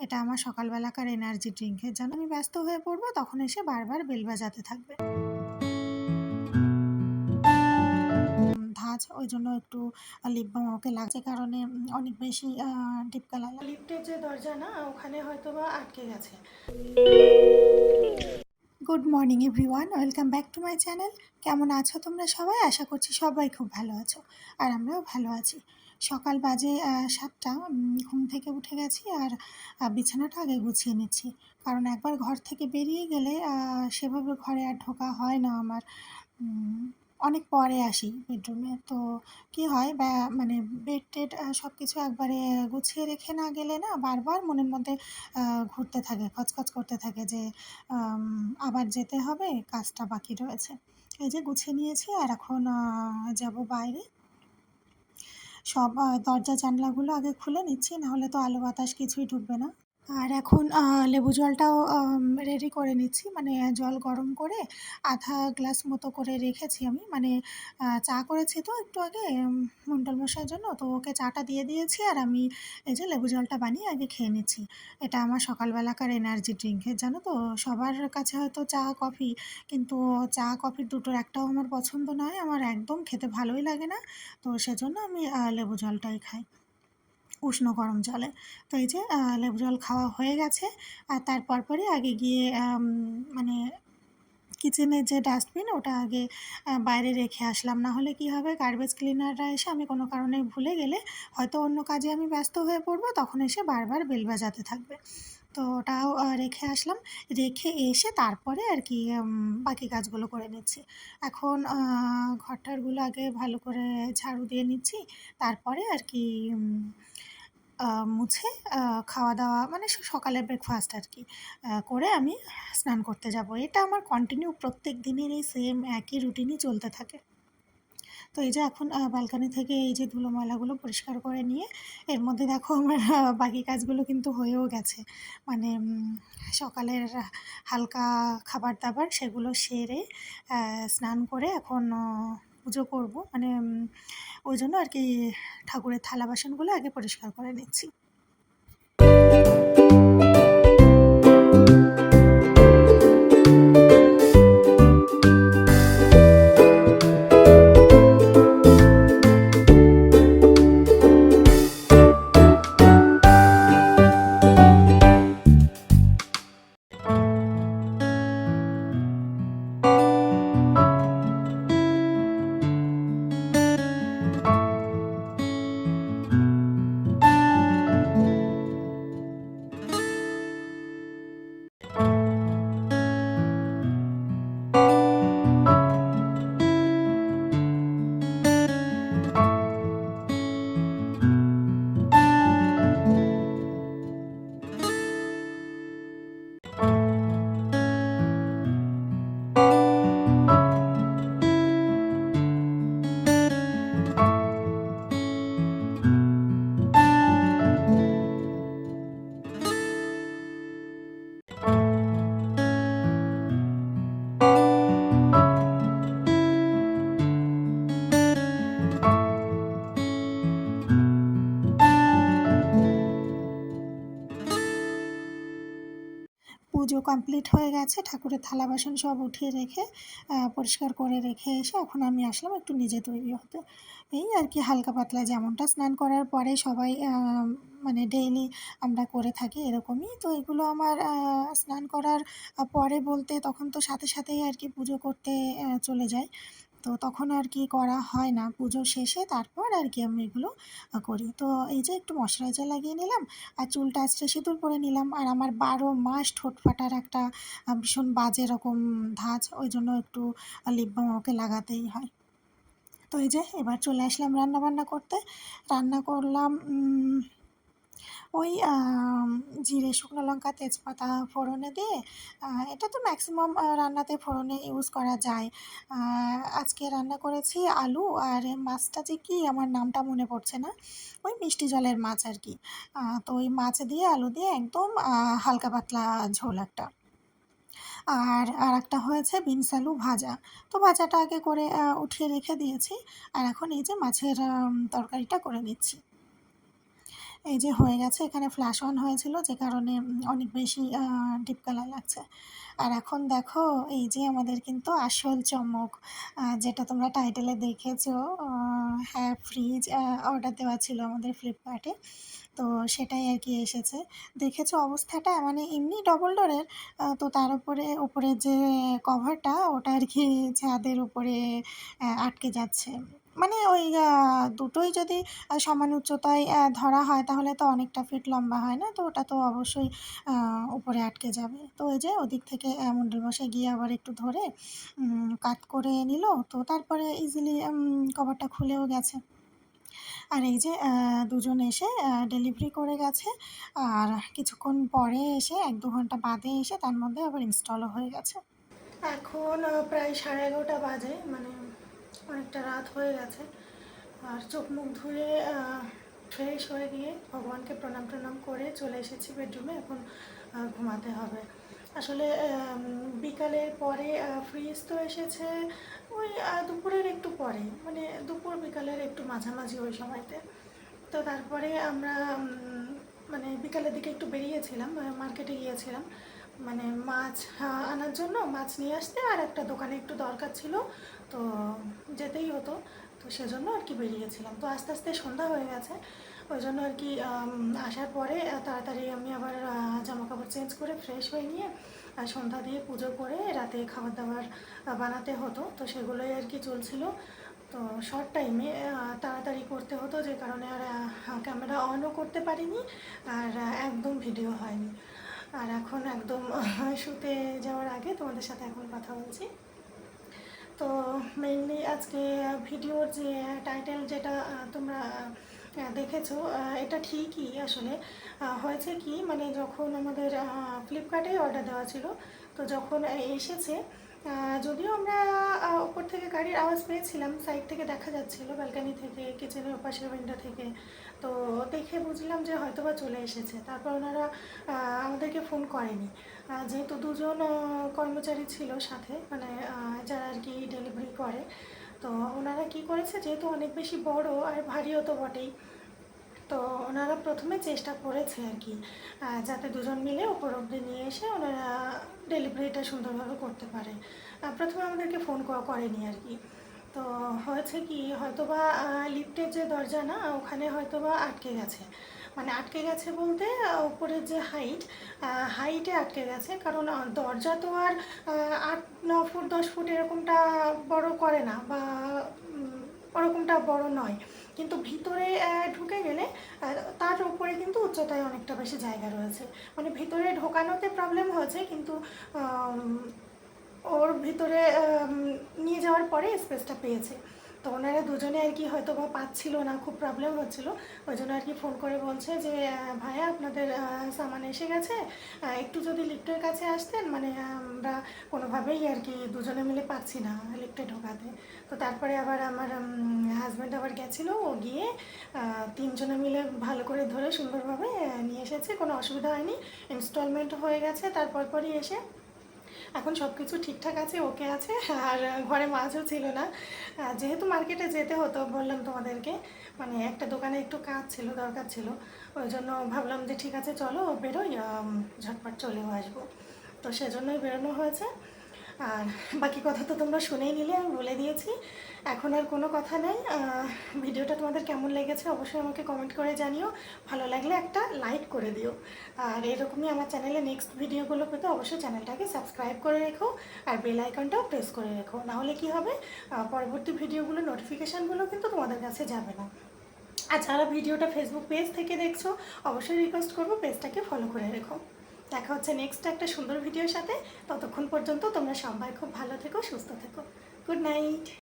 এটা আমার সকালবেলাকার এনার্জি ড্রিঙ্কের জন্য আমি ব্যস্ত হয়ে পড়বো, তখন এসে বারবার বেল বাজাতে থাকবে। ধাঁচ, ওই জন্য একটু লিপ বাম ওকে লাগছে, কারণে অনেক বেশি ডিপ কালার। লিফটের যে দরজা না, ওখানে হয়তো বা আটকে গেছে। Good morning everyone, welcome back to my channel. কেমন আছো তোমরা সবাই? আশা করছি সবাই খুব ভালো আছো, আর আমরাও ভালো আছি। সকাল বাজে 7টা। ঘুম থেকে উঠে গেছি, আর বিছানাটা আগে গুছিয়ে নিচ্ছি, কারণ একবার ঘর থেকে বেরিয়ে গেলে সেভাবে ঘরে আর ঢোকা হয় না আমার। অনেক পরে আসি বেডরুমে, তো কী হয় মানে বেড টেড সব কিছু একবারে গুছিয়ে রেখে না গেলে না, বারবার মনের মধ্যে ঘুরতে থাকে, খচখচ করতে থাকে যে আবার যেতে হবে, কাজটা বাকি রয়েছে। এই যে গুছিয়ে নিয়েছি, আর এখন যাব বাইরে। সব দরজা জানলাগুলো আগে খুলে নিচ্ছি, নাহলে তো আলো বাতাস কিছুই ঢুকবে না। আর এখন লেবু জলটাও রেডি করে নিচ্ছি, মানে জল গরম করে আধা গ্লাস মতো করে রেখেছি আমি, মানে চা করেছি তো একটু আগে মন্ডল মশাইয়ের জন্য, তো ওকে চাটা দিয়ে দিয়েছি, আর আমি এই যে লেবু জলটা বানিয়ে আগে খেয়ে নিচ্ছি। এটা আমার সকালবেলাকার এনার্জি ড্রিঙ্কের, জানো তো। সবার কাছে হয়তো চা কফি, কিন্তু চা কফির দুটোর একটাও আমার পছন্দ নয়, আমার একদম খেতে ভালোই লাগে না। তো সেজন্য আমি লেবু জলটাই খাই, উষ্ণ গরম জলে। তো এই যে লেবু জল খাওয়া হয়ে গেছে, আর তার পরপরই আগে গিয়ে মানে কিচেনের যে ডাস্টবিন, ওটা আগে বাইরে রেখে আসলাম। না হলে কী হবে, গার্বেজ ক্লিনাররা এসে আমি কোনো কারণে ভুলে গেলে হয়তো অন্য কাজে আমি ব্যস্ত হয়ে পড়বো, তখন এসে বারবার বেল বাজাতে থাকবে। তো ওটাও রেখে আসলাম। রেখে এসে তারপরে আর কি বাকি কাজগুলো করে নিচ্ছি। এখন ঘরটারগুলো আগে ভালো করে ঝাড়ু দিয়ে নিচ্ছি, তারপরে আর কি মুছে খাওয়া দাওয়া, মানে সকালের ব্রেকফাস্ট আর কি করে আমি স্নান করতে যাব। এটা আমার কন্টিনিউ প্রত্যেক দিনের এই সেম একই রুটিনই চলতে থাকে। তো এই যে এখন ব্যালকনি থেকে এই যে ধুলো ময়লাগুলো পরিষ্কার করে নিয়ে, এর মধ্যে দেখো আমার বাকি কাজগুলো কিন্তু হয়েও গেছে। মানে সকালের হালকা খাবার দাবার সেগুলো সেরে স্নান করে এখন পুজো করব, মানে ওই জন্য আর কি ঠাকুরের থালা বাসনগুলো আগে পরিষ্কার করে নিচ্ছি। পুজো কমপ্লিট হয়ে গেছে, ঠাকুরের থালা বাসন সব উঠিয়ে রেখে পরিষ্কার করে রেখে এসে এখন আমি আসলাম একটু নিজে তৈরি হতে। এই আর কি হালকা পাতলা, যেমনটা স্নান করার পরে সবাই মানে ডেইলি আমরা করে থাকি এরকমই। তো এগুলো আমার স্নান করার পরে বলতে তখন তো সাথে সাথেই আর কি পুজো করতে চলে যাই, তো তখন আর কি করা হয় না। পুজো শেষে তারপর আর কি আমি এগুলো করি। তো এই যে একটু ময়শ্চারাইজার লাগিয়ে নিলাম, আর চুলটা আঁচড়ে সিঁদুর পরে নিলাম, আর আমার 12 মাস ঠোঁট ফাটার একটা ভীষণ বাজে রকম ধাঁচ, ওই জন্য একটু লিপ বাম ওকে লাগাতেই হয়। তো এই যে এবার চলে আসলাম রান্নাবান্না করতে। রান্না করলাম ওই জিরে, শুকনো লঙ্কা, তেজপাতা ফোড়নে দিয়ে, এটা তো ম্যাক্সিমাম রান্নাতে ফোড়নে ইউজ করা যায়। আজকে রান্না করেছি আলু, আর মাছটা যে কী আমার নামটা মনে পড়ছে না, ওই মিষ্টি জলের মাছ আর কি। তো ওই মাছ দিয়ে আলু দিয়ে একদম হালকা পাতলা ঝোল একটা। আর একটা হয়েছে বিনস আলু ভাজা। তো ভাজাটা আগে করে উঠিয়ে রেখে দিয়েছি, আর এখন এই যে মাছের তরকারিটা করে নিচ্ছি। এই যে হয়ে গেছে, এখানে ফ্ল্যাশ অন হয়েছিল যে কারণে অনেক বেশি ডিপ কালার লাগছে। আর এখন দেখো এই যে আমাদের কিন্তু আসল চমক, যেটা তোমরা টাইটেলে দেখেছো। হ্যাঁ, ফ্রিজ অর্ডার দেওয়া ছিল আমাদের ফ্লিপকার্টে, তো সেটাই আর কি এসেছে। দেখেছো অবস্থাটা, মানে এমনি ডবল ডোরের, তো তার উপরে উপরে যে কভারটা ওটা আর কি ছাদের উপরে আটকে যাচ্ছে। মানে ওই দুটোই যদি সমান উচ্চতায় ধরা হয় তাহলে তো অনেকটা ফিট লম্বা হয় না, তো ওটা তো অবশ্যই উপরে আটকে যাবে। তো ওই যে ওদিক থেকে মন্ডল মশাই গিয়ে আবার একটু ধরে কাট করে নিল, তো তারপরে ইজিলি কভারটা খুলেও গেছে। আর এই যে দুজন এসে ডেলিভারি করে গেছে, আর কিছুক্ষণ পরে এসে 1-2 ঘন্টা বাদে এসে তার মধ্যে আবার ইনস্টলও হয়ে গেছে। এখন প্রায় 11:30 বাজে, মানে অনেকটা রাত হয়ে গেছে। আর চোখ মুখ ধুয়ে ফ্রেশ হয়ে গিয়ে ভগবানকে প্রণাম টনাম করে চলে এসেছি বেডরুমে। এখন ঘুমাতে হবে। আসলে বিকালের পরে ফ্রিজ তো এসেছে ওই দুপুরের একটু পরে, মানে দুপুর বিকালের একটু মাঝামাঝি ওই সময়তে। তো তারপরে আমরা মানে বিকালের দিকে একটু বেরিয়েছিলাম, মার্কেটে গিয়েছিলাম, মানে মাছ আনার জন্য, মাছ নিয়ে আসতে, আর একটা দোকানে একটু দরকার ছিল, তো যেতেই হতো, তো সেজন্য আর কি বেরিয়েছিলাম। তো আস্তে আস্তে সন্ধ্যা হয়ে গেছে, ওই জন্য আর কি আসার পরে তাড়াতাড়ি আমি আবার জামা কাপড় চেঞ্জ করে ফ্রেশ হয়ে নিয়ে সন্ধ্যা দিয়ে পুজো করে রাতে খাবার দাবার বানাতে হতো, তো সেগুলোই আর কি চলছিল। তো শর্ট টাইমে তাড়াতাড়ি করতে হতো, যে কারণে আর ক্যামেরা অনও করতে পারিনি, আর একদম ভিডিও হয়নি। আর এখন একদম শুতে যাওয়ার আগে তোমাদের সাথে এখন কথা বলছি। তো মেইনলি আজকে ভিডিওর যে টাইটেল যেটা তোমরা দেখেছো, এটা ঠিকই। আসলে হয়েছে কি, মানে যখন আমাদের ফ্লিপকার্টে অর্ডার দেওয়া ছিল, তো যখন এসেছে, যদিও আমরা ওপর থেকে গাড়ির আওয়াজ পেয়েছিলাম, সাইড থেকে দেখা যাচ্ছিলো, ব্যালকানি থেকে, কিচেনের ওপাশের উইন্ডো থেকে, তো দেখে বুঝলাম যে হয়তো বা চলে এসেছে। তারপর ওনারা আমাদেরকে ফোন করেনি, যেহেতু দুজন কর্মচারী ছিল সাথে, মানে যারা আর কি ডেলিভারি করে, তো ওনারা কি করেছে, যেহেতু অনেক বেশি বড় আর ভারীও তো বটেই, তো ওনারা প্রথমে চেষ্টা করেছে আর কি যাতে দুজন মিলে ওপর অব্দি নিয়ে এসে ওনারা ডেলিভারিটা সুন্দরভাবে করতে পারে। প্রথমে আমাদেরকে ফোন করেনি আর কি। তো হয়েছে কি, হয়তোবা লিফটের যে দরজা না, ওখানে হয়তোবা আটকে গেছে, মানে আটকে গেছে বলতে উপরের যে হাইটে আটকে গেছে, কারণ দরজা তো আর 8-9 ফুট 10 ফুট এরকমটা বড় করে না, বা ওরকমটা বড় নয়, কিন্তু ভিতরে ঢুকে গেলে তার উপরে কিন্তু উচ্চতায় অনেকটা বেশি জায়গা রয়েছে, মানে ভিতরে ঢোকানোতে প্রবলেম হয়েছে, কিন্তু ওর ভিতরে নিয়ে যাওয়ার পরে স্পেসটা পেয়েছে। তো ওনারা দুজনে আর কি হয়তো বা পাচ্ছিল না, খুব প্রবলেম হচ্ছিল, ওই জন্য আর কি ফোন করে বলছে যে ভাইয়া আপনাদের সামান এসে গেছে, একটু যদি লিফটের কাছে আসতেন, মানে আমরা কোনোভাবেই আর কি দুজনে মিলে পাচ্ছি না লিফটে ঢোকাতে। তো তারপরে আবার আমার হাজব্যান্ড আবার গেছিলো, ও গিয়ে তিনজনে মিলে ভালো করে ধরে সুন্দরভাবে নিয়ে এসেছে, কোনো অসুবিধা হয়নি, ইনস্টলমেন্ট হয়ে গেছে তারপর পরই এসে। এখন সব কিছু ঠিকঠাক আছে, ওকে আছে। আর ঘরে মাছও ছিল না, যেহেতু মার্কেটে যেতে হতো, বললাম তোমাদেরকে, মানে একটা দোকানে একটু কাজ ছিল, দরকার ছিল, ওই জন্য ভাবলাম যে ঠিক আছে চলো বেরোই, ঝটপট চলেও আসবো, তো সেজন্যই বেরোনো হয়েছে। আর বাকি কথা তো তোমরা শুনেই নিলে, আমি বলে দিয়েছি, এখন আর কোনো কথা নেই। ভিডিওটা তোমাদের কেমন লেগেছে অবশ্যই আমাকে কমেন্ট করে জানিও, ভালো লাগলে একটা লাইক করে দিও, আর এরকমই আমার চ্যানেলে নেক্সট ভিডিওগুলো পেতে অবশ্যই চ্যানেলটাকে সাবস্ক্রাইব করে রেখো, আর বেল আইকনটাও প্রেস করে রেখো, নাহলে কি হবে, পরবর্তী ভিডিওগুলো নোটিফিকেশানগুলো কিন্তু তোমাদের কাছে যাবে না। আর যারা ভিডিওটা ফেসবুক পেজ থেকে দেখছো, অবশ্যই রিকোয়েস্ট করবো পেজটাকে ফলো করে রেখো। দেখা হচ্ছে নেক্সট একটা সুন্দর ভিডিওর সাথে, ততক্ষণ পর্যন্ত তোমরা সবাই খুব ভালো থেকো, সুস্থ থেকো। Good night.